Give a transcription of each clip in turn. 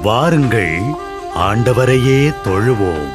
வாருங்கள், ஆண்டவரையே தொழுவோம்.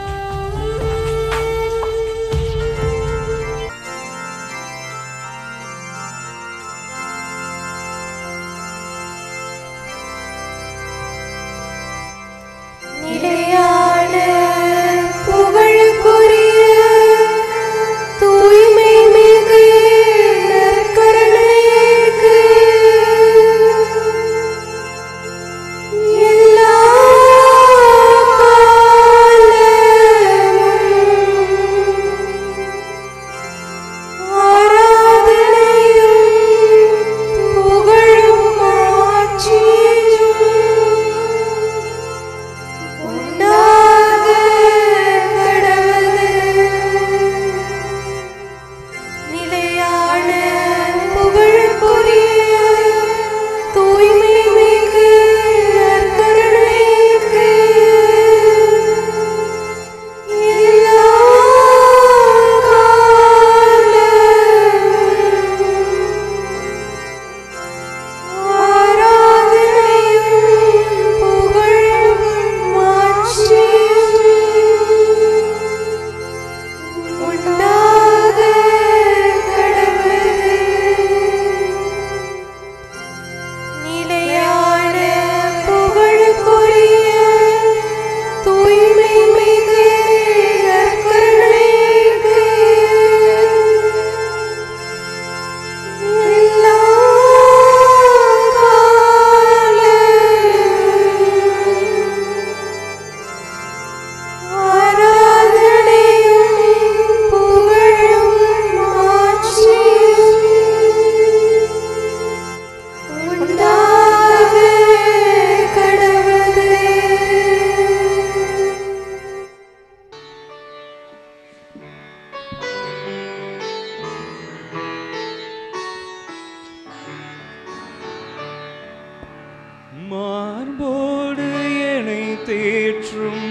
மார்போடு என்னை தேற்றும்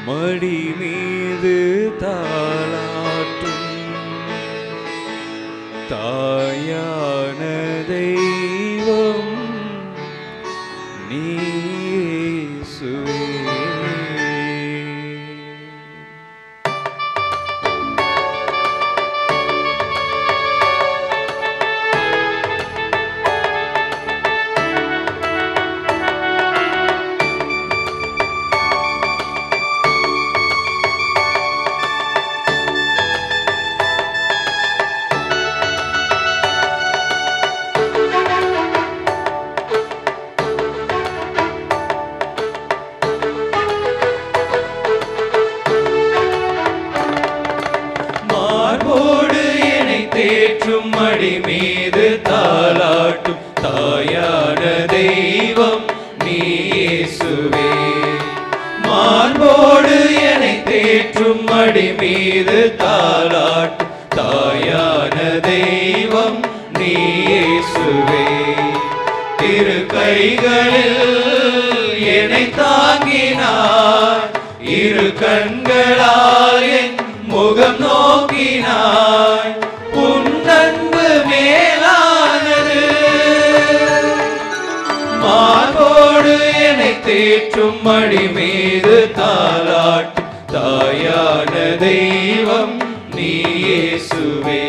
மடி மீது தாளாட்டும் தாயான தெய்வம் நீ இயேசுவே. தேற்றும் மடி மீது தாளாட்டும் தாயான தெய்வம் நீ இயேசுவே. மார்போடு என்னை தேற்றும் மடி மீது தாளாட்டும் தாயான தெய்வம் நீ இயேசுவே. திரு கைகளில் என்னை தாங்கினார், இரு கண்களால் என் முகம் நோக்கினார். உன்னன்பு மேலானது, மார்போடு என்னை தேற்றும் மடி மீது தாளாட்டும் தாயான தெய்வம் நீ இயேசுவே.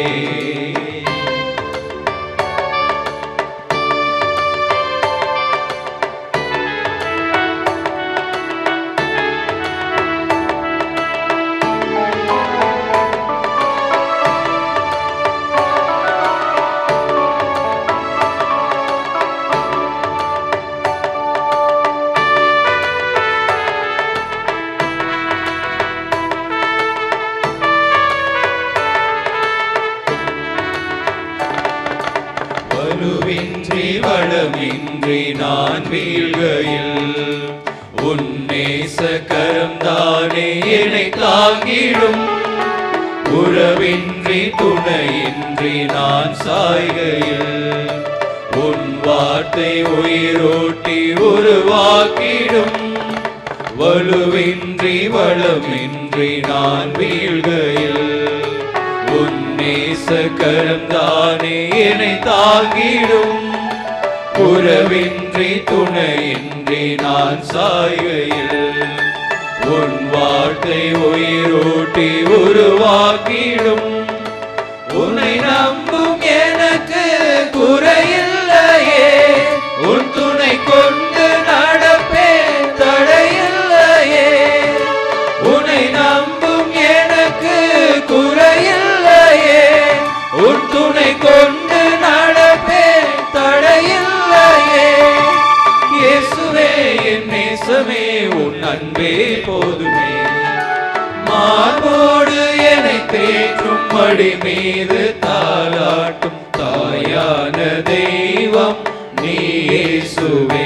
வலுவின்றி வளமின்றி நான் வீழ்கையில் உன் நேச கரம் தானே என்னை தாங்கிடும். உறவின்றி துணையின்றி நான் சாய்கையில் உன் வார்த்தை உயிரோட்டி உருவாக்கிடும். வலுவின்றி வளமின்றி நான் வீழ்கையில் உன் நேச கரம் தானே என்னை தாங்கிடும். உறவின்றி துணையின்றி நான் சாய்கையில் உன் வார்த்தை உயிரூட்டி உருவாக்கிடும். உன்னை நம்பும் எனக்கு குறையில்லையே, உன் துணை கொண்டு நடப்பேன் தடையில்லையே. உன்னை நம்பும் எனக்கு குறையில்லையே, உன் துணை கொண்டு நடப்பேன் தடையில்லையே. இயேசுவே என் நேசமே, உன் அன்பே போதுமே. மார்போடு என்னை தேற்றும் மடி மீது தாலாட்டும் தாயான தெய்வம் நீ இயேசுவே.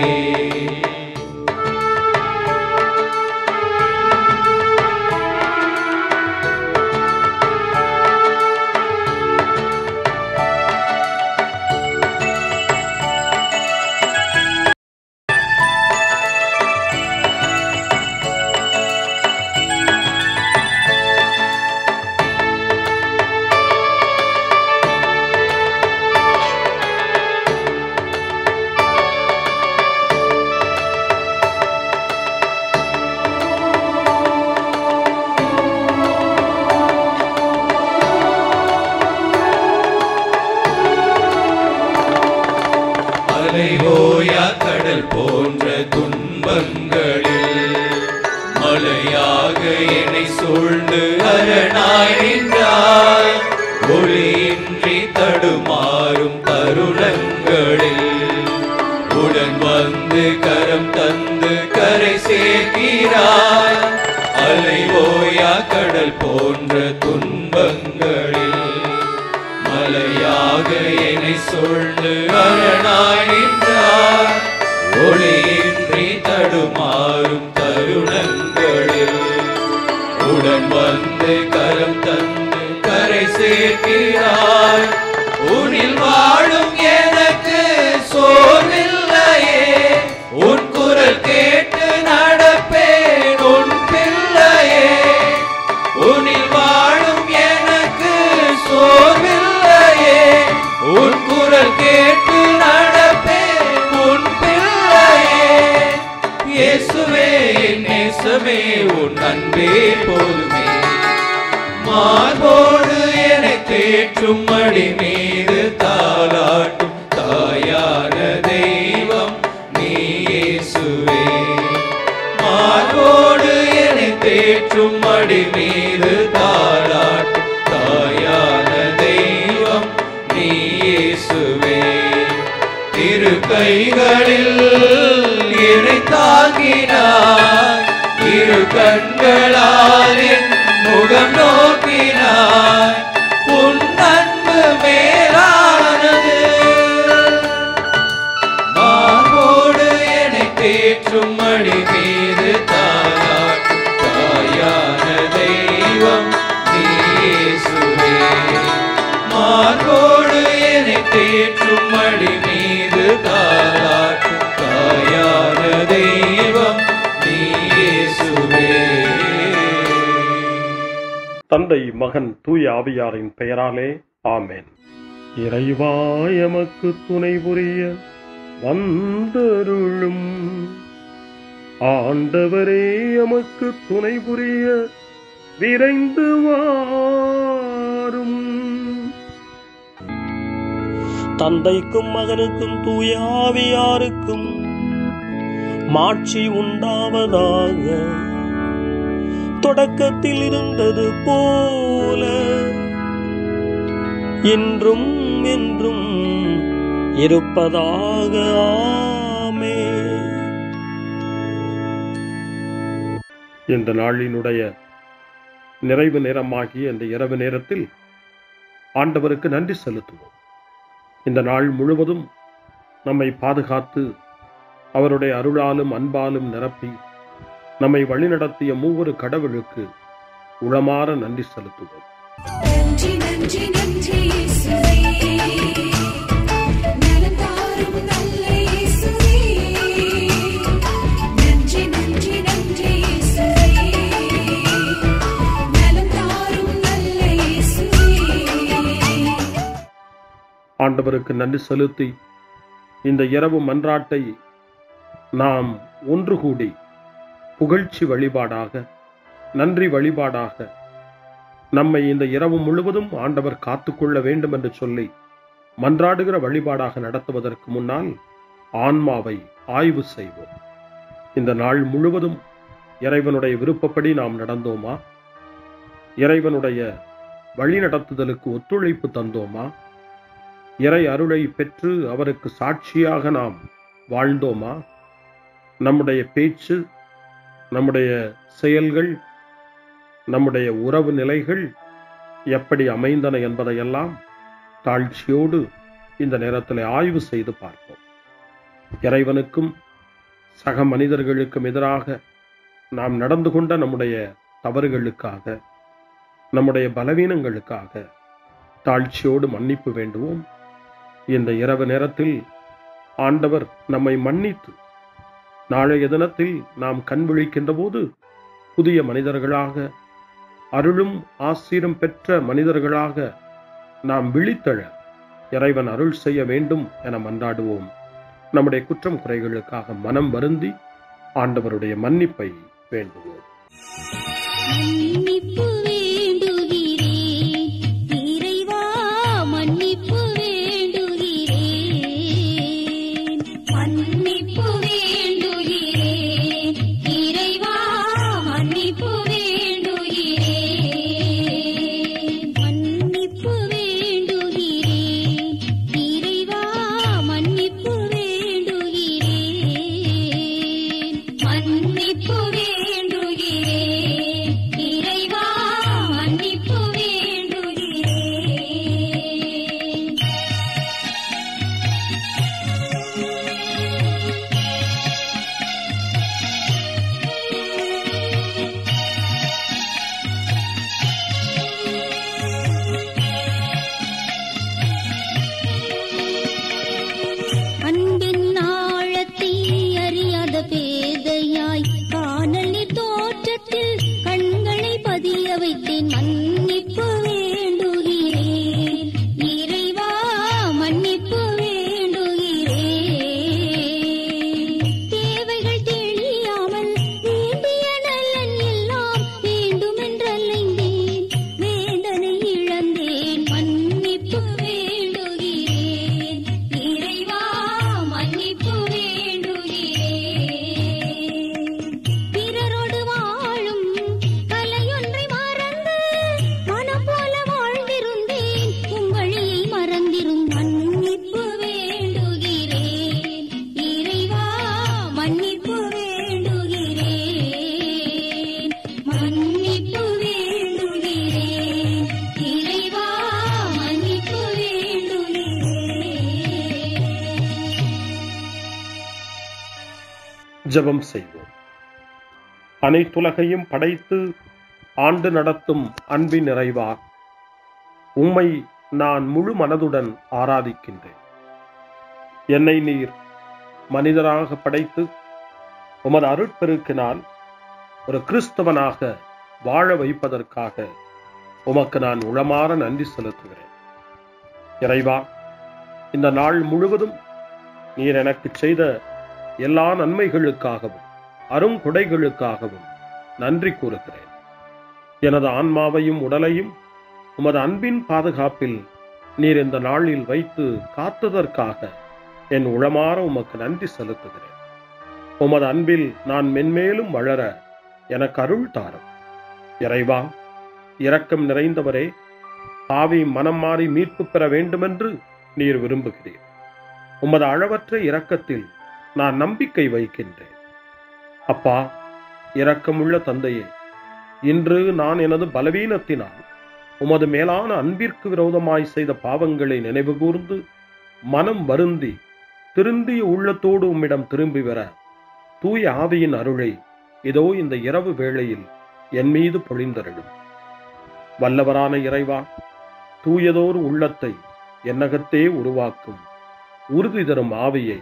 அலைவோயா கடல் போன்ற துன்பங்களில் மலையாக என்னை சூழ்ந்து அரணாய் நின்றாய். ஒளியின்றி தடுமாறும் தருணங்களில் உடன் வந்து கரம் தந்து கரை சேர்க்கிறாய். அலைவோயா கடல் போன்ற துன்பங்களில் மலையாக என்னை சூழ்ந்து அரணாய் நின்றாய். ஒளியின்றி தடுமாறும் தருணங்களில் உடன் வந்து கரம் தந்து கரை சேர்க்கிறாய். உன்னில் வாழும் எனக்கு சோர்வில்லையே, உன் குரல் கேட்டு நடப்பேன் உன் பிள்ளையே. உன்னில் வாழும் எனக்கு சோர்வில்லையே, உன் குரல் கேட்டு நடப்பேன் உன் பிள்ளையே. இயேசுவே என் நேசமே, உன் அன்பே போதுமே. மார்போடு என்னை தேற்றும் மடி மீது தாலாட்டும் தாயான தெய்வம் நீ இயேசுவே. மார்போடு என்னை தேற்றும் மடி மீது தாலாட்டும் தாயான தெய்வம் நீ இயேசுவே. இரு கைகளில் என்னை தாங்கினாய், இரு கண்களால் என் முகம் நோக்கினாய். உன் அன்பு மேலானது. மார்போடு என்னை தேற்றும் மடி மீது தாலாட்டும் தாயான தெய்வம் நீ இயேசுவே. மார்போடு என்னை தேற்றும் மடி மீது தாலாட்டும் தாயான தெய்வம் நீ இயேசுவே. தந்தை, மகன், தூய ஆவியாரின் பெயராலே ஆமென். இறைவா எமக்கு துணை புரிய வந்தருளும். ஆண்டவரே எமக்கு துணை புரிய விரைந்து வாரும். தந்தைக்கும் மகனுக்கும் தூய ஆவியாருக்கும் மாட்சி உண்டாவதாக. தொடக்கத்தில் இருந்தது போல இன்றும் என்றும் இருப்பதாக. ஆமென். இந்த நாளினுடைய நிறைவு நேரமாகிய இந்த இரவு நேரத்தில் ஆண்டவருக்கு நன்றி செலுத்துவோம். இந்த நாள் முழுவதும் நம்மை பாதுகாத்து அவருடைய அருளாலும் அன்பாலும் நிரப்பி நம்மை வழிநடத்திய மூவொரு கடவுளுக்கு உளமாற நன்றி செலுத்துவோம். நன்றி நன்றி நன்றி இயேசுவே, நலம் தாரும் நல்ல இயேசுவே. நன்றி நன்றி நன்றி இயேசுவே, நலம் தாரும் நல்ல இயேசுவே. ஆண்டவருக்கு நன்றி செலுத்தி இந்த இரவு மன்றாட்டை நாம் ஒன்று கூடி புகழ்ச்சி வழிபாடாக, நன்றி வழிபாடாக நம்மை இந்த இரவு முழுவதும் ஆண்டவர் காத்துக்கொள்ள வேண்டும் என்று சொல்லி மன்றாடுகிற வழிபாடாக நடத்துவதற்கு முன்னால் ஆன்மாவை ஆய்வு செய்வோம். இந்த நாள் முழுவதும் இறைவனுடைய விருப்பப்படி நாம் நடந்தோமா? இறைவனுடைய வழிநடத்துதலுக்கு ஒத்துழைப்பு தந்தோமா? இறை அருளை பெற்று அவருக்கு சாட்சியாக நாம் வாழ்ந்தோமா? நம்முடைய பேச்சு, நம்முடைய செயல்கள், நம்முடைய உறவு நிலைகள் எப்படி அமைந்தன என்பதையெல்லாம் தாழ்ச்சியோடு இந்த நேரத்தில் ஆய்வு செய்து பார்ப்போம். இறைவனுக்கும் சக மனிதர்களுக்கும் எதிராக நாம் நடந்து கொண்ட நம்முடைய தவறுகளுக்காக, நம்முடைய பலவீனங்களுக்காக தாழ்ச்சியோடு மன்னிப்பு வேண்டுவோம். இந்த இரவு நேரத்தில் ஆண்டவர் நம்மை மன்னித்து நாளைய தினத்தில் நாம் கண் விழிக்கின்ற போது புதிய மனிதர்களாக, அருளும் ஆசீரும் பெற்ற மனிதர்களாக நாம் விழித்தெழ இறைவன் அருள் செய்ய வேண்டும் என மன்றாடுவோம். நம்முடைய குற்றம் குறைகளுக்காக மனம் வருந்தி ஆண்டவருடைய மன்னிப்பை வேண்டுவோம். மன்னிப்பு வேண்டுகிறேன் இறைவா, மன்னிப்பு வேண்டுகிறேன். மன்னிப்பு வேண்டுகிறேன் இறைவா, மன்னிப்பு வேண்டுகிறேன். மன்னிப்பு வேண்டுகிறேன் இறைவா, மன்னிப்பு வேண்டுகிறேன். மன்னிப்பு வேண்டுகிறேன் இறைவா, மன்னிப்பு வேண்டுகிறேன். அன்பின் ஆழத்தை அறியாத பேதையாய் காணல் நீர் தோற்றத்தில் கண்களை பதிய வைத்தேன். மன்னிப்பு வேண்டுகிறேன் இறைவா, மன்னிப்பு வேண்டுகிறேன். தேவைகள் தெளியாமல் வேண்டிய நலன் எல்லாம் வேண்டுமென்றலைந்தேன், வேதனை இழந்தேன். மன்னிப்பு வேண்டுகிறேன் இறைவா, மன்னிப்பு வேண்டுகிறேன். பிறரோடு வாழும் கலையொன்றை மறந்து மனம் போல வாழ்ந்திருந்தேன், உம் வழியை மறந்திரும். மன்னிப்பு வேண்டுகிறேன் இறைவா, மன்னிப்பு வேண்டுகிறேன். மன்னிப்பு வேண்டுகிறேன் இறைவா, மன்னிப்பு வேண்டுகிறேன். ஜெபம் செய்வோம். அனைத்துலகையும் படைத்து ஆண்டு நடத்தும் அன்பின் நிறைவா, உம்மை நான் முழு மனதுடன் ஆராதிக்கின்றேன். என்னை நீர் மனிதராக படைத்து உமது அருட்பெருக்கினால் ஒரு கிறிஸ்தவனாக வாழ வைப்பதற்காக உமக்கு நான் உளமாற நன்றி செலுத்துகிறேன். இறைவா, இந்த நாள் முழுவதும் நீர் எனக்கு செய்த எல்லா நன்மைகளுக்காகவும் அருங்கொடைகளுக்காகவும் நன்றி கூறுகிறேன். எனது ஆன்மாவையும் உடலையும் உமது அன்பின் பாதுகாப்பில் நீர் இந்த நாளில் வைத்து காத்ததற்காக என் உளமாற உமக்கு நன்றி செலுத்துகிறேன். உமது அன்பில் நான் மென்மேலும் வளர எனக்கு அருள் தாரும். இறைவா, இரக்கம் நிறைந்தவரே, பாவி மனம் மாறி மீட்பு பெற வேண்டுமென்று நீர் விரும்புகிறீர். உமது அளவற்ற இரக்கத்தில் நான் நம்பிக்கை வைக்கின்றேன். அப்பா, இரக்கமுள்ள தந்தையே, இன்று நான் எனது பலவீனத்தினால் உமது மேலான அன்பிற்கு விரோதமாய் செய்த பாவங்களை நினைவு கூர்ந்து மனம் வருந்தி திருந்திய உள்ளத்தோடு உம்மிடம் திரும்பி வர தூய ஆவியின் அருளை இதோ இந்த இரவு வேளையில் என் மீது பொழிந்தருளும். வல்லவரான இறைவா, தூயதோர் உள்ளத்தை என்னகத்தே உருவாக்கும் உறுதி தரும் ஆவியை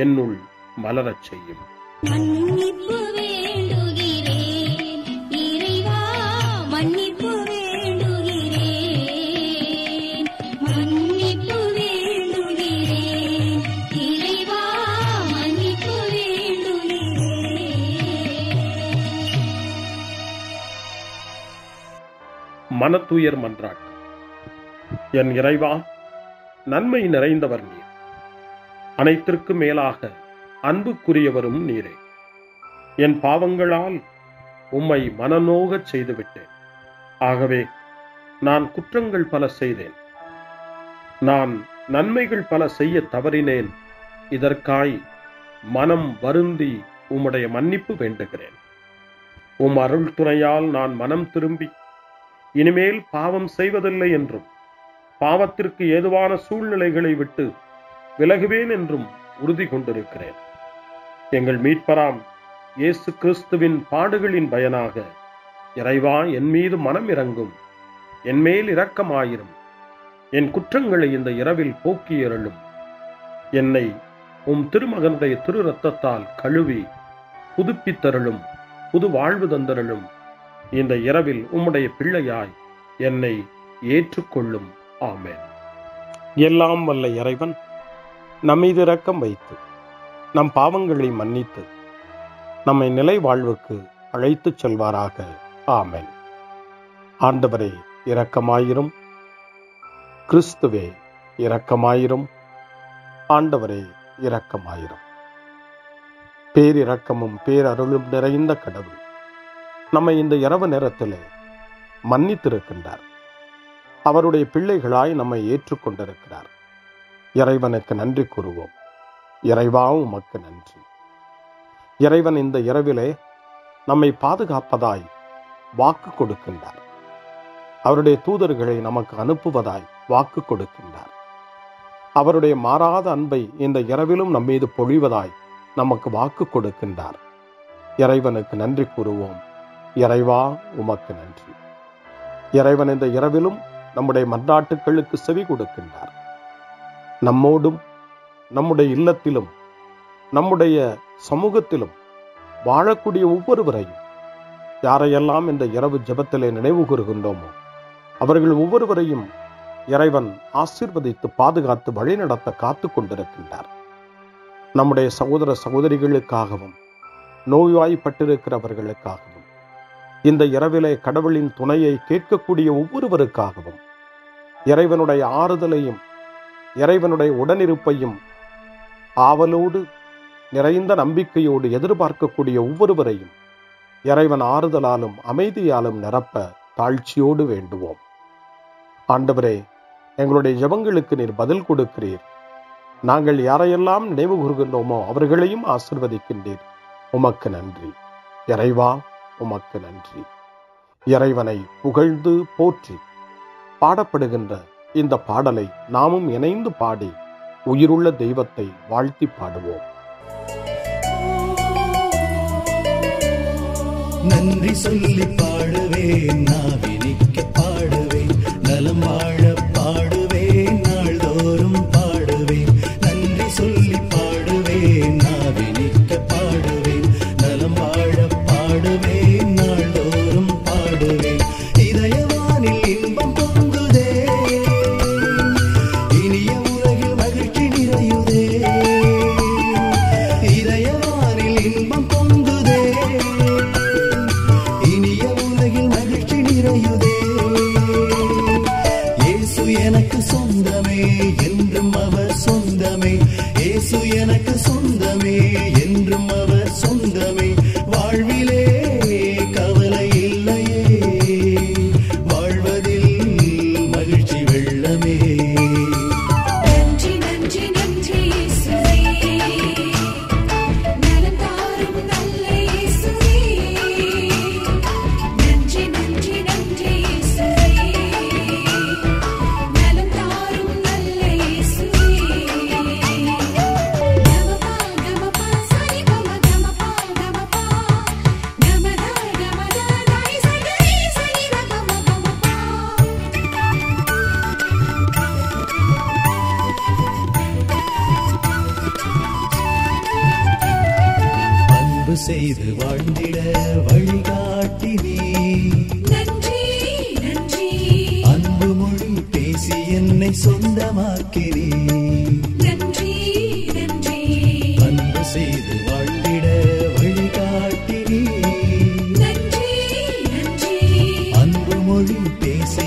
என்னுள் மலரச் செய்யும். மன்னிப்பு வேண்டுகிறேன் இறைவா, மன்னிப்பு வேண்டுகிறேன். மன்னிப்பு வேண்டுகிறேன் இறைவா, மனத்துயர் மன்றாட்டு. என் இறைவா, நன்மை நிறைந்தவர் நீர், அனைத்திற்கும் மேலாக அன்புக்குரியவரும் நீரே. என் பாவங்களால் உம்மை மனநோகச் செய்துவிட்டேன். ஆகவே நான் குற்றங்கள் பல செய்தேன், நான் நன்மைகள் பல செய்ய தவறினேன். இதற்காய் மனம் வருந்தி உம்முடைய மன்னிப்பு வேண்டுகிறேன். உம் அருள் துணையால் நான் மனம் திரும்பி இனிமேல் பாவம் செய்வதில்லை என்றும் பாவத்திற்கு ஏதுவான சூழ்நிலைகளை விட்டு விலகுவேன் என்றும் உறுதி கொண்டிருக்கிறேன். எங்கள் மீட்பராம் இயேசு கிறிஸ்துவின் பாடுகளின் பயனாக இறைவா, என் மீது மனம் இறங்கும், என் மேல் இரக்கமாயிரும். என் குற்றங்களை இந்த இரவில் போக்கி அருளும். என்னை உம் திருமகனுடைய திரு இரத்தத்தால் கழுவி புதுப்பித்தருளும், புது வாழ்வு தந்தருளும். இந்த இரவில் உம்முடைய பிள்ளையாய் என்னை ஏற்றுக்கொள்ளும். ஆமென். எல்லாம் வல்ல இறைவன் நம்மீது இரக்கம் வைத்து நம் பாவங்களை மன்னித்து நம்மை நிலை வாழ்வுக்கு அழைத்துச் செல்வாராக. ஆமென். ஆண்டவரே இரக்கமாயிரும். கிறிஸ்துவே இரக்கமாயிரும். ஆண்டவரே இரக்கமாயிரும். பேரிரக்கமும் பேரருளும் நிறைந்த கடவுள் நம்மை இந்த இரவு நேரத்திலே மன்னித்திருக்கின்றார். அவருடைய பிள்ளைகளாய் நம்மை ஏற்றுக்கொண்டிருக்கிறார். இறைவனுக்கு நன்றி கூறுவோம். இறைவா, உமக்கு நன்றி. இறைவன் இந்த இரவிலே நம்மை பாதுகாப்பதாய் வாக்கு கொடுக்கின்றார். அவருடைய தூதர்களை நமக்கு அனுப்புவதாய் வாக்கு கொடுக்கின்றார். அவருடைய மாறாத அன்பை இந்த இரவிலும் நம்மீது பொழிவதாய் நமக்கு வாக்கு கொடுக்கின்றார். இறைவனுக்கு நன்றி கூறுவோம். இறைவா, உமக்கு நன்றி. இறைவன் இந்த இரவிலும் நம்முடைய மன்றாட்டுக்களுக்கு செவி கொடுக்கின்றார். நம்மோடும் நம்முடைய இல்லத்திலும் நம்முடைய சமூகத்திலும் வாழக்கூடிய ஒவ்வொருவரையும், யாரையெல்லாம் இந்த இரவு ஜெபத்திலே நினைவு கூறுகின்றோமோ அவர்கள் ஒவ்வொருவரையும் இறைவன் ஆசீர்வதித்து பாதுகாத்து வழிநடத்த காத்து கொண்டிருக்கின்றார். நம்முடைய சகோதர சகோதரிகளுக்காகவும் நோய்வாய்ப்பட்டிருக்கிறவர்களுக்காகவும் இந்த இரவிலே கடவுளின் துணையை கேட்கக்கூடிய ஒவ்வொருவருக்காகவும் இறைவனுடைய ஆறுதலையும் இறைவனுடைய உடனிருப்பையும் ஆவலோடு நிறைந்த நம்பிக்கையோடு எதிர்பார்க்கக்கூடிய ஒவ்வொருவரையும் இறைவன் ஆறுதலாலும் அமைதியாலும் நிரப்ப தாழ்ச்சியோடு வேண்டுவோம். ஆண்டவரே, எங்களுடைய ஜெபங்களுக்கு நீர் பதில் கொடுக்கிறீர். நாங்கள் யாரையெல்லாம் நினைவு கூறுகின்றோமோ அவர்களையும் ஆசீர்வதிக்கின்றீர். உமக்கு நன்றி. இறைவா, உமக்கு நன்றி. இறைவனை புகழ்ந்து போற்றி பாடப்படுகின்ற இந்த பாடலை நாமும் இணைந்து பாடி உயிருள்ள தெய்வத்தை வாழ்த்தி பாடுவோம். நன்றி சொல்லி பாடுவேன், நாவினிக்க பாடுவேன், நலம் வாழ பாடுவேன், நாள்தோறும் பாடுவேன். நன்றி சொல்லி பாடுவேன், நாவினிக்க பாடுவேன், நலம் வாழ பாடுவேன், நாள்தோறும் பாடுவேன். இதயவானில் இன்பம் பொங்குதே, இனிய உலகில் மகிழ்ச்சி நிறையுதே. இதயவானில் இன்பம் பொங்குதே, இனிய உலகில் மகிழ்ச்சி நிறையுதே. இயேசு எனக்கு சொந்தமே, என்றும் அவர் சொந்தமே. இயேசு எனக்கு சொந்தமே, என்றும் அவர் சொந்தமே. வாழ்விலே கவலை இல்லையே, வாழ்வதில் மகிழ்ச்சி வெள்ளமே. நன்றி நன்றி நன்றி இயேசுவே, நலம் தாரும் நல்ல இயேசுவே. நன்றி நன்றி நன்றி இயேசுவே, நலம் தாரும் நல்ல இயேசுவே. கமபா கமபா சரி கமபா கமபா கமதா கமதா தாய் சரி சரி கமபா. அன்பு செய்து வாழ்ந்திட வழிகாட்டி நீ, நன்றி நன்றி அன்பு மொழி பேசி என்னை சொந்தமாக்கி நீ. நன்றி நன்றி அன்பு செய்து வாழ்ந்திட வழிகாட்டி நீ, நன்றி நன்றி அன்பு மொழி பேசி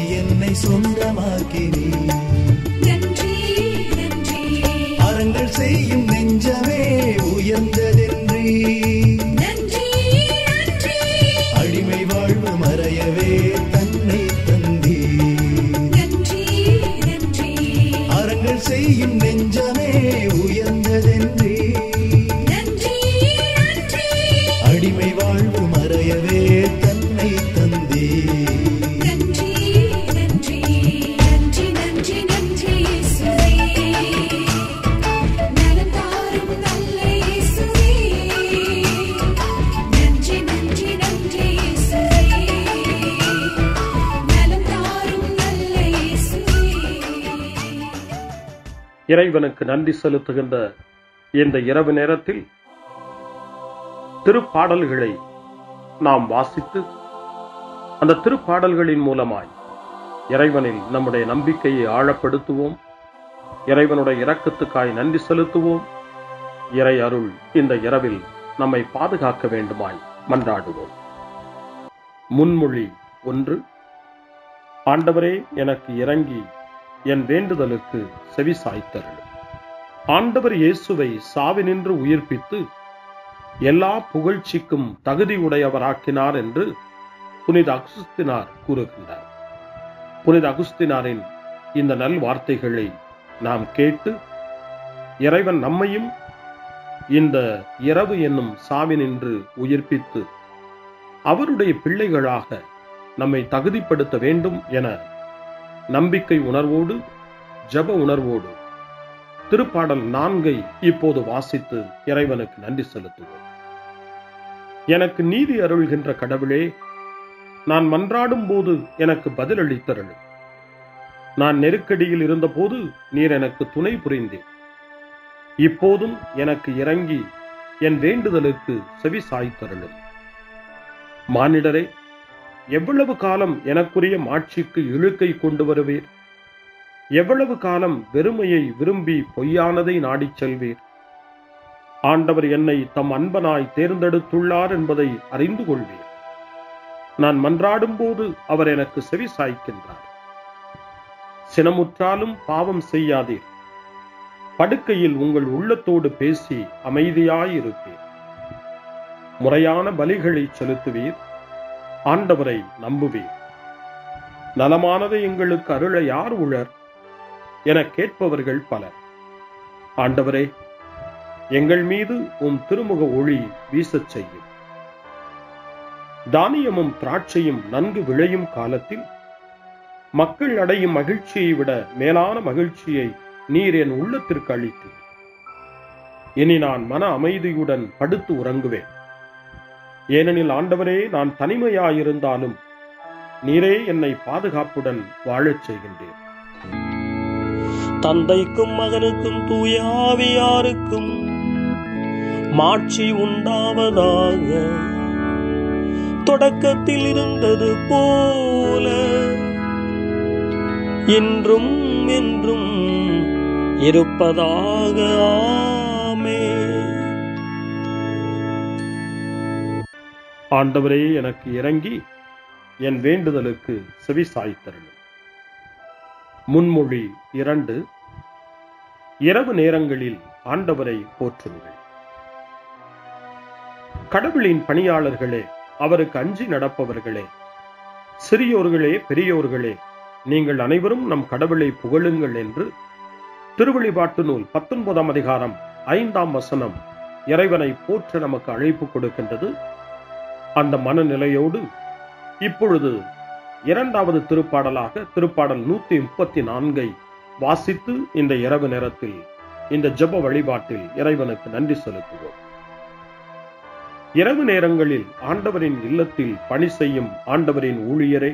இறைவனுக்கு நன்றி செலுத்துகின்ற இந்த இரவு நேரத்தில் திருப்பாடல்களை நாம் வாசித்து அந்த திருப்பாடல்களின் மூலமாய் இறைவனில் நம்முடைய நம்பிக்கையை ஆழப்படுத்துவோம். இறைவனுடைய இரக்கத்துக்காய் நன்றி செலுத்துவோம். இறை அருள் இந்த இரவில் நம்மை பாதுகாக்க வேண்டுமாய் மன்றாடுவோம். முன்மொழி 1. ஆண்டவரே, எனக்கு இறங்கி என் வேண்டுதலுக்கு செவி சாய்த்தருளும். ஆண்டவர் இயேசுவை சாவினின்று உயிர்ப்பித்து எல்லா புகழ்ச்சிக்கும் தகுதி உடையவராக்கினார் என்று புனித அகுஸ்தினார் கூறுகின்றார். புனித அகுஸ்தினாரின் இந்த நல் வார்த்தைகளை நாம் கேட்டு இறைவன் நம்மையும் இந்த இரவு என்னும் சாவினின்று உயிர்ப்பித்து அவருடைய பிள்ளைகளாக நம்மை தகுதிப்படுத்த வேண்டும் என நம்பிக்கை உணர்வோடு ஜப உணர்வோடு திருப்பாடல் 4 இப்போது வாசித்து இறைவனுக்கு நன்றி செலுத்துவோம். எனக்கு நீதி அருள்கின்ற கடவுளே, நான் மன்றாடும் போது எனக்கு பதிலளித்தருளும். நான் நெருக்கடியில் இருந்தபோது நீர் எனக்கு துணை புரிந்தீர். இப்போதும் எனக்கு இறங்கி என் வேண்டுதலுக்கு செவி சாய்த்தருளும். மானிடரே, எவ்வளவு காலம் எனக்குரிய மாட்சிக்கு இழுக்கை கொண்டு வருவீர்? எவ்வளவு காலம் வெறுமையை விரும்பி பொய்யானதை நாடிச் செல்வீர்? ஆண்டவர் என்னை தம் அன்பனாய் தேர்ந்தெடுத்துள்ளார் என்பதை அறிந்து கொள்வீர். நான் மன்றாடும் போது அவர் எனக்கு செவி சாய்க்கின்றார். சினமுற்றாலும் பாவம் செய்யாதீர். படுக்கையில் உங்கள் உள்ளத்தோடு பேசி அமைதியாயிருப்பீர். முறையான பலிகளை செலுத்துவீர். ஆண்டவரை நம்புவீர். நலமானதை எங்களுக்கு அருள யார் உளர் என கேட்பவர்கள் பலர். ஆண்டவரே, எங்கள் மீது உம் திருமுக ஒளி வீசச் செய்யும். தானியமும் திராட்சையும் நன்கு விளையும் காலத்தில் மக்கள் அடையும் மகிழ்ச்சியை விட மேலான மகிழ்ச்சியை நீர் என் உள்ளத்திற்கு அளித்தீர். இனி நான் மன அமைதியுடன் படுத்து உறங்குவேன். ஏனெனில் ஆண்டவரே, நான் தனிமையாயிருந்தாலும் நீரே என்னை பாதுகாப்புடன் வாழச் செய்கின்றேன். தந்தைக்கும் மகனுக்கும் தூய ஆவியாருக்கும் மாட்சி உண்டாவதாக. தொடக்கத்தில் இருந்தது போல இன்றும் என்றும் இருப்பதாக. ஆமென். ஆண்டவரே, எனக்கு இறங்கி என் வேண்டுதலுக்கு செவி சாய்த்தருளும். முன்மொழி 2. இரவு நேரங்களில் ஆண்டவரை போற்றுங்கள். கடவுளின் பணியாளர்களே, அவருக்கு அஞ்சி நடப்பவர்களே, சிறியோர்களே பெரியோர்களே, நீங்கள் அனைவரும் நம் கடவுளை புகழுங்கள் என்று திருவெளிப்பாட்டு நூல் 19ஆம் அதிகாரம் 5ஆம் வசனம் இறைவனை போற்ற நமக்கு அழைப்பு கொடுக்கின்றது. அந்த மனநிலையோடு இப்பொழுது 2வது திருப்பாடலாக திருப்பாடல் 134 வாசித்து இந்த இரவு நேரத்தில் இந்த ஜெப வழிபாட்டில் இறைவனுக்கு நன்றி செலுத்துவோம். இரவு நேரங்களில் ஆண்டவரின் இல்லத்தில் பணி செய்யும் ஆண்டவரின் ஊழியரே,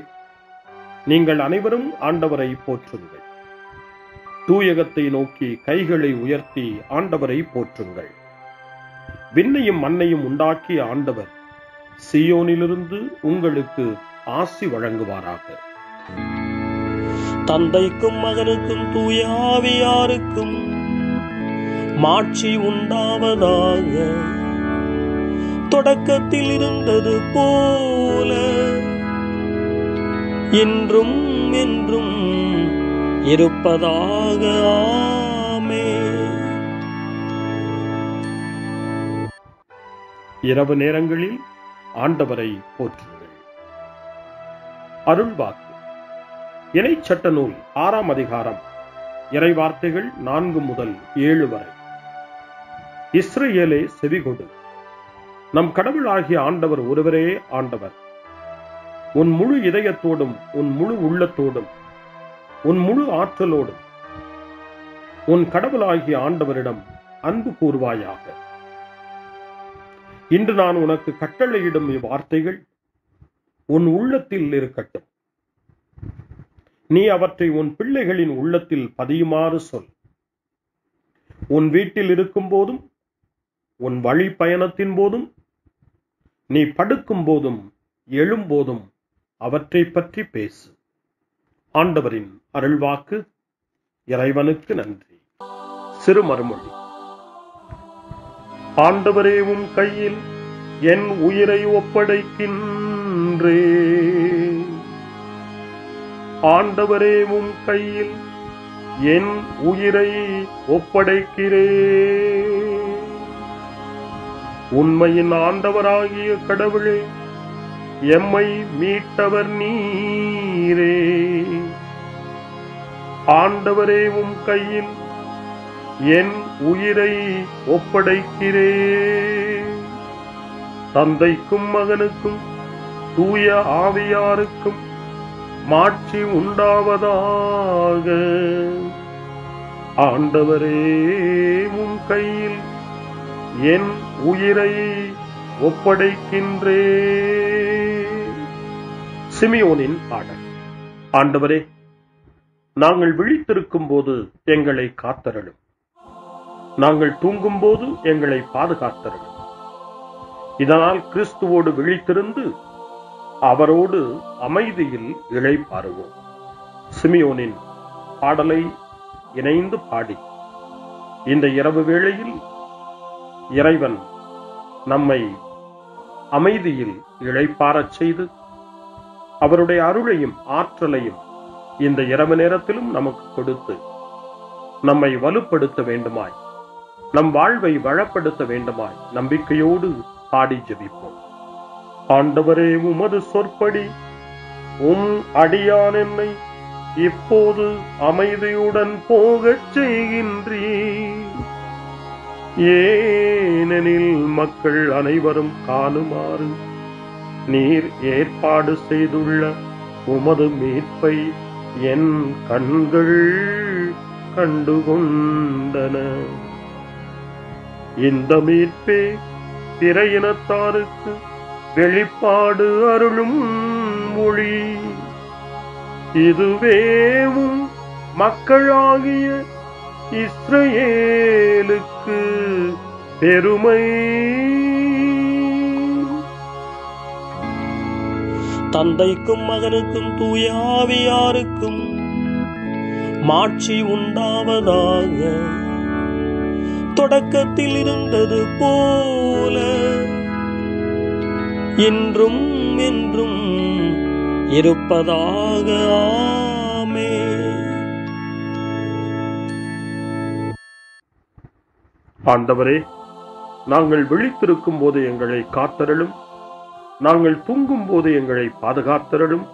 நீங்கள் அனைவரும் ஆண்டவரை போற்றுங்கள். தூயகத்தை நோக்கி கைகளை உயர்த்தி ஆண்டவரை போற்றுங்கள். விண்ணையும் மண்ணையும் உண்டாக்கிய ஆண்டவர் சீயோனிலிருந்து உங்களுக்கு ஆசி வழங்குவாராக. தந்தைக்கும் மகனுக்கும் தூய ஆவியாருக்கும் மாட்சி உண்டாவதாக. தொடக்கத்தில் இருந்தது போல இன்றும் என்றும் இருப்பதாக. ஆமென். இரவு நேரங்களில் ஆண்டவரை போற்றுங்கள். அருள்வாக்கு. இணைச்சட்ட நூல் 6ஆம் அதிகாரம் இறைவார்த்தைகள் 4 முதல் 7 வரை. இஸ்ரவேலே, செவிகொடு. நம் கடவுளாகிய ஆண்டவர் ஒருவரே ஆண்டவர். உன் முழு இதயத்தோடும் உன் முழு உள்ளத்தோடும் உன் முழு ஆற்றலோடும் உன் கடவுளாகிய ஆண்டவரிடம் அன்பு கூர்வாயாக. இன்று நான் உனக்கு கட்டளையிடும் இவ்வார்த்தைகள் உன் உள்ளத்தில் இருக்கட்டும். நீ அவற்றை உன் பிள்ளைகளின் உள்ளத்தில் பதியுமாறு சொல். உன் வீட்டில் இருக்கும் போதும், உன் வழி பயணத்தின் போதும், நீ படுக்கும் போதும் எழும்போதும் அவற்றை பற்றி பேசு. ஆண்டவரின் அருள்வாக்கு. இறைவனுக்கு நன்றி. சிறு மறுமொழி. ஆண்டவரே, உம் கையில் என் உயிரை ஒப்படைக்கின்றேன். ஆண்டவரே, உம் கையில் என் உயிரை ஒப்படைக்கிறேன். உண்மையின் ஆண்டவராகிய கடவுளே, எம்மை மீட்டவர் நீரே. ஆண்டவரே, உம் கையில் என் உயிரை ஒப்படைக்கிறேன். தந்தைக்கும் மகனுக்கும் தூய ஆவியாருக்கும் மாட்சி உண்டாவதாக. ஆண்டவரே, உம் கையில் என் உயிரை ஒப்படைக்கின்றேன். சிமியோனின் பாடல். ஆண்டவரே, நாங்கள் விழித்திருக்கும் போது எங்களை காத்தருளும். நாங்கள் தூங்கும் போது எங்களை பாதுகாத்தருளும். இதனால் கிறிஸ்துவோடு விழித்திருந்து அவரோடு அமைதியில் இளைப்பாறுவோம். சிமியோனின் பாடலை இணைந்து பாடி இந்த இரவு வேளையில் இறைவன் நம்மை அமைதியில் இளைப்பாறச் செய்து அவருடைய அருளையும் ஆற்றலையும் இந்த இரவு நேரத்திலும் நமக்கு கொடுத்து நம்மை வலுப்படுத்த வேண்டுமாய், நம் வாழ்வை வளப்படுத்த வேண்டுமாய் நம்பிக்கையோடு பாடி ஜெபிப்போம். ஆண்டவரே, உமது சொற்படி உம் அடியான் என்னை இப்போது அமைதியுடன் போகச் செய்கின்றீர். ஏனெனில் மக்கள் அனைவரும் காணுமாறு நீர் ஏற்பாடு செய்துள்ள உமது மீட்பை என் கண்கள் கண்டுகொண்டன. இந்த மீட்பே பிற இனத்தாருக்கு வெளிப்பாடு அருளும் மொழி. இதுவேவும் மக்களாகிய இஸ்ரவேலுக்கு பெருமை. தந்தைக்கும் மகனுக்கும் தூய ஆவியாருக்கும் மாட்சி உண்டாவதாக. தொடக்கத்தில் இருந்தது போல இன்றும் என்றும் இருப்பதாக. ஆமென். ஆண்டவரே, நாங்கள் விழித்திருக்கும் போது எங்களை காத்தருளும். நாங்கள் தூங்கும் போது எங்களை பாதுகாத்தருளும்.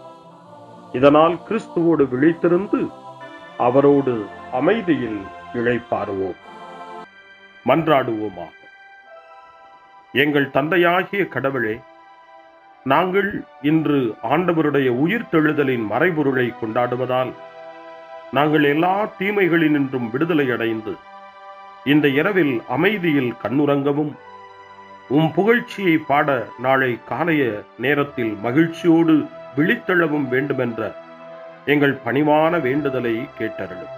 இதனால் கிறிஸ்துவோடு விழித்திருந்து அவரோடு அமைதியில் இளைப்பாறுவோம். மன்றாடுவோமாக. எங்கள் தந்தையாகிய கடவுளே, நாங்கள் இன்று ஆண்டவருடைய உயிர்த்தெழுதலின் மறைபொருளை கொண்டாடுவதால் நாங்கள் எல்லா தீமைகளினின்றும் விடுதலை அடைந்து இந்த இரவில் அமைதியில் கண்ணுறங்கவும் உம் புகழ்ச்சியை பாட நாளை காலைய நேரத்தில் மகிழ்ச்சியோடு விழித்தெழவும் வேண்டுமென்ற எங்கள் பணிவான வேண்டுதலை கேட்டருளும்.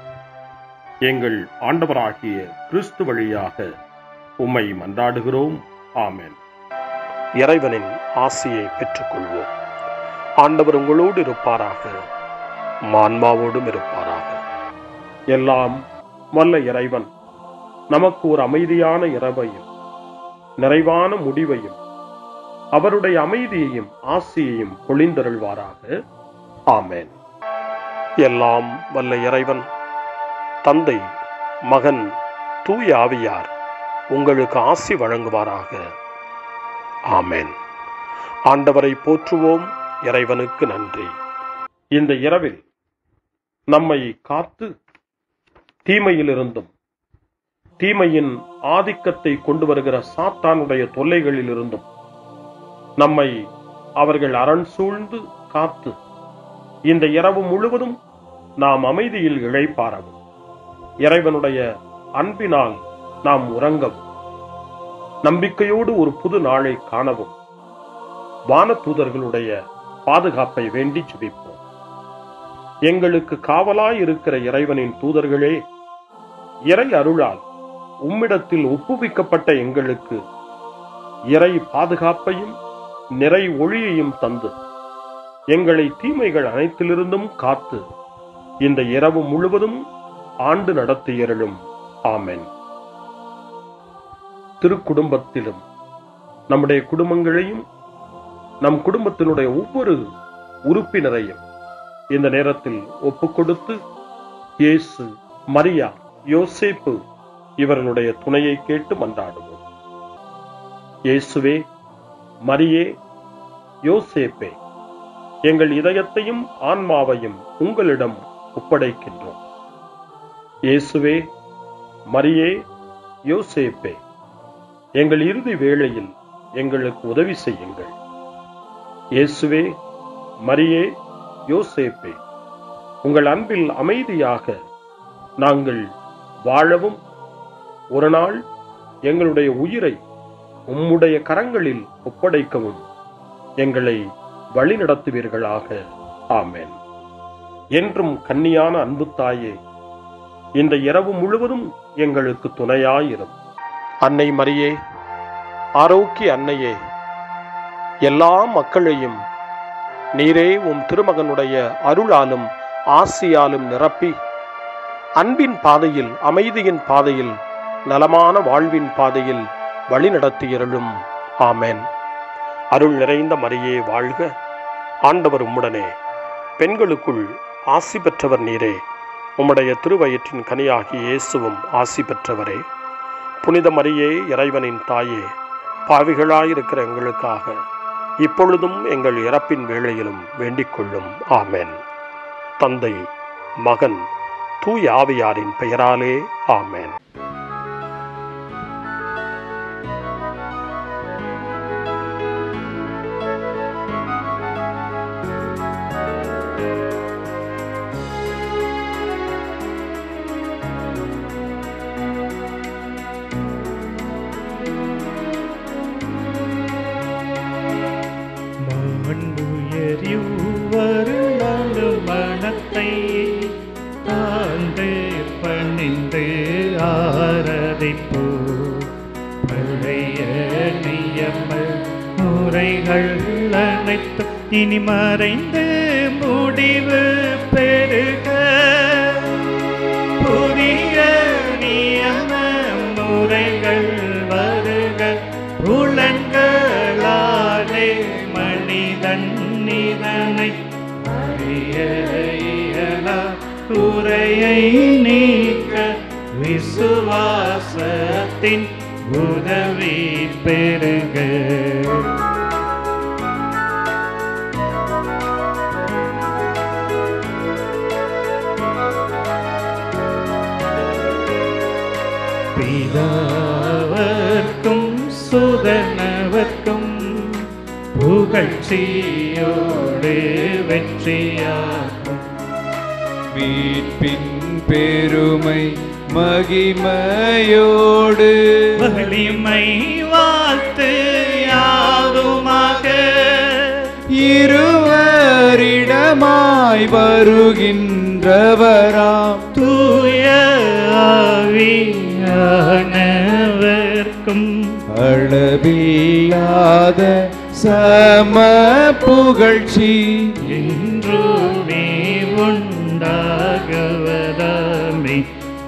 எங்கள் ஆண்டவராகிய கிறிஸ்து வழியாக உம்மை மன்றாடுகிறோம். ஆமென். இறைவனின் ஆசியை பெற்றுக்கொள்வோம். ஆண்டவர் உங்களோடு இருப்பாராக, ஆன்மாவோடும் இருப்பாராக. எல்லாம் வல்ல இறைவன் நமக்கு ஒரு அமைதியான இரவையும் நிறைவான முடிவையும் அவருடைய அமைதியையும் ஆசியையும் பொழிந்தருள்வாராக. ஆமென். எல்லாம் வல்ல இறைவன் தந்தை, மகன், தூய ஆவியார் உங்களுக்கு ஆசி வழங்குவாராக. ஆமென். ஆண்டவரை போற்றுவோம். இறைவனுக்கு நன்றி. இந்த இரவில் நம்மை காத்து தீமையிலிருந்தும் தீமையின் ஆதிக்கத்தை கொண்டு வருகிற சாத்தானுடைய தொல்லைகளில் இருந்தும் நம்மை அவர்கள் அரண் சூழ்ந்து காத்து இந்த இரவு முழுவதும் நாம் அமைதியில் இளைப்பாறவும், இறைவனுடைய அன்பினால் நாம் உறங்கவும், நம்பிக்கையோடு ஒரு புது நாளை காணவும் வானதூதர்களுடைய பாதுகாப்பை வேண்டி ஜெபிப்போம். எங்களுக்கு காவலாய் இருக்கிற இறைவனின் தூதர்களே, இறை அருளால் உம்மிடத்தில் ஒப்புவிக்கப்பட்ட எங்களுக்கு இறை பாதுகாப்பையும் நிறை ஒளியையும் தந்து எங்களை தீமைகள் அனைத்திலிருந்தும் காத்து இந்த இரவு முழுவதும் ஆண்டு நடத்தியருளும். ஆமென். திருக்குடும்பத்திலும் நம்முடைய குடும்பங்களையும் நம் குடும்பத்தினுடைய ஒவ்வொரு உறுப்பினரையும் இந்த நேரத்தில் ஒப்புக்கொடுத்து இயேசு, மரியா, யோசேப்பு இவர்களுடைய துணையை கேட்டு மன்றாடுவோம். இயேசுவே, மரியே, யோசேப்பே, எங்கள் இதயத்தையும் ஆன்மாவையும் உங்களிடம் ஒப்படைக்கின்றோம். இயேசுவே, மரியே, யோசேப்பே, எங்கள் இறுதி வேளையில் எங்களுக்கு உதவி செய்யுங்கள். இயேசுவே, மரியே, யோசேப்பே, உங்கள் அன்பில் அமைதியாக நாங்கள் வாழவும் ஒரு நாள் எங்களுடைய உயிரை உம்முடைய கரங்களில் ஒப்படைக்கவும் எங்களை வழிநடத்துவீர்களாக. ஆமென். என்றும் கன்னியான அன்பு தாயே, இந்த இரவு முழுவதும் எங்களுக்கு துணையாயிரும். அன்னை மரியே, ஆரோக்கிய அன்னையே, எல்லா மக்களையும் நீரே உம் திருமகனுடைய அருளாலும் ஆசியாலும் நிரப்பி அன்பின் பாதையில், அமைதியின் பாதையில், நலமான வாழ்வின் பாதையில் வழிநடத்தியருளும். ஆமென். அருள் நிறைந்த மரியே வாழ்க. ஆண்டவர் உம்முடனே, பெண்களுக்குள் ஆசி பெற்றவர் நீரே. உம்முடைய திருவயிற்றின் கனியாகிய இயேசுவும் ஆசி பெற்றவரே. புனித மரியே, இறைவனின் தாயே, பாவிகளாயிருக்கிற எங்களுக்காக இப்பொழுதும் எங்கள் இறப்பின் வேளையிலும் வேண்டிக் கொள்ளும். ஆமென். தந்தை, மகன், தூய ஆவியாரின் பெயராலே. ஆமென். மனத்தை தாழ்ந்து பணிந்து ஆராதிப்போ. பழைய நியம முறைகள் அனைத்தும் இனி மறைந்து முடிவு பெருக. புதிய நியம முறைகள் வருக. புலன்களாலே மனிதன் இதனை குறையை நீக்க விசுவாசத்தின் உதவி பெருக. பிதாவர்க்கும் சுதனவர்க்கும் புகழ்ச்சியோடு வெற்றியாகும். மீட்பின் பெருமை மகிமையோடு வலிமை வாழ்த்து யாதுமாக. இருவரிடமாய் வருகின்றவராம் தூய ஆவியானவர்க்கும் அளவில்லாத சம புகழ்ச்சி என்றுமே உண்டாகவதாமே.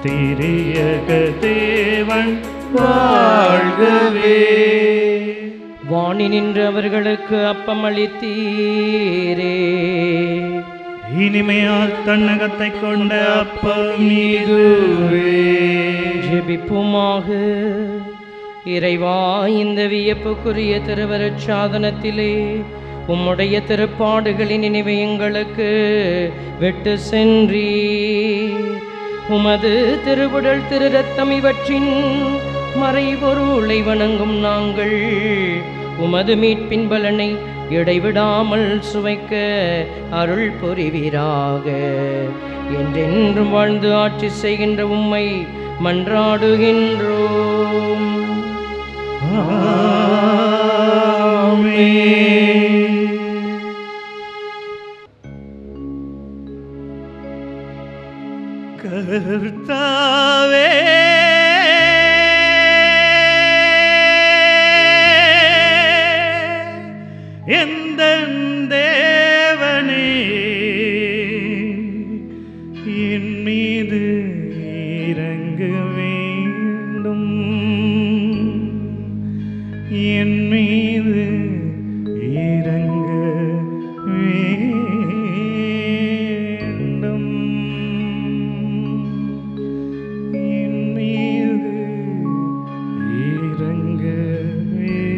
திரியக தேவன் வாழ்கவே. வாணி நின்று அவர்களுக்கு அப்பம் அளித்தீரே. இனிமையால் தன்னகத்தை கொண்ட அப்பம் இதுவே. ஜெபிப்புமாக. இறைவா, இந்த வியப்புக்குரிய திருவருட் சாதனத்திலே உம்முடைய திருப்பாடுகளின் நினைவை எங்களுக்கு விட்டு சென்றீர். உமது திருவுடல் திரு ரத்தம் இவற்றின் மறைபொருளை வணங்கும் நாங்கள் உமது மீட்பின் பலனை இடைவிடாமல் சுவைக்க அருள் புரிவீராக. என்றென்றும் வாழ்ந்து ஆட்சி செய்கின்ற உம்மை மன்றாடுகின்றோம். கர்த்தாவே, எந்த தேவனே என் மீது இறங்க வேண்டும், என் மீது இறங்க வேண்டும், என் மீது இறங்க வேண்டும்.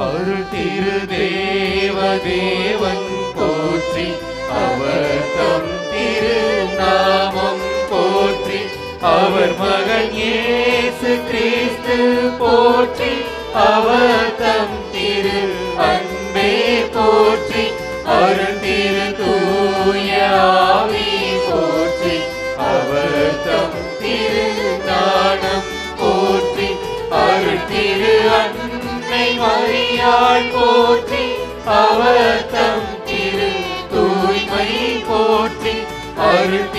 அருள் திரு தேவன் போற்றி, அவர் தம் திரு நாமம் போற்றி, அவர் மகன் இயேசு கிறிஸ்து போற்றி, அவர் தம் திரு அன்பே போற்றி, அருள் திரு தூய ஆவி போற்றி, அவர் தம் திரு ஞானம் போற்றி, அருள் திரு அன்னை மரியாள் போற்றி, அவர் தம் திரு தூய்மை போற்றி, அருள்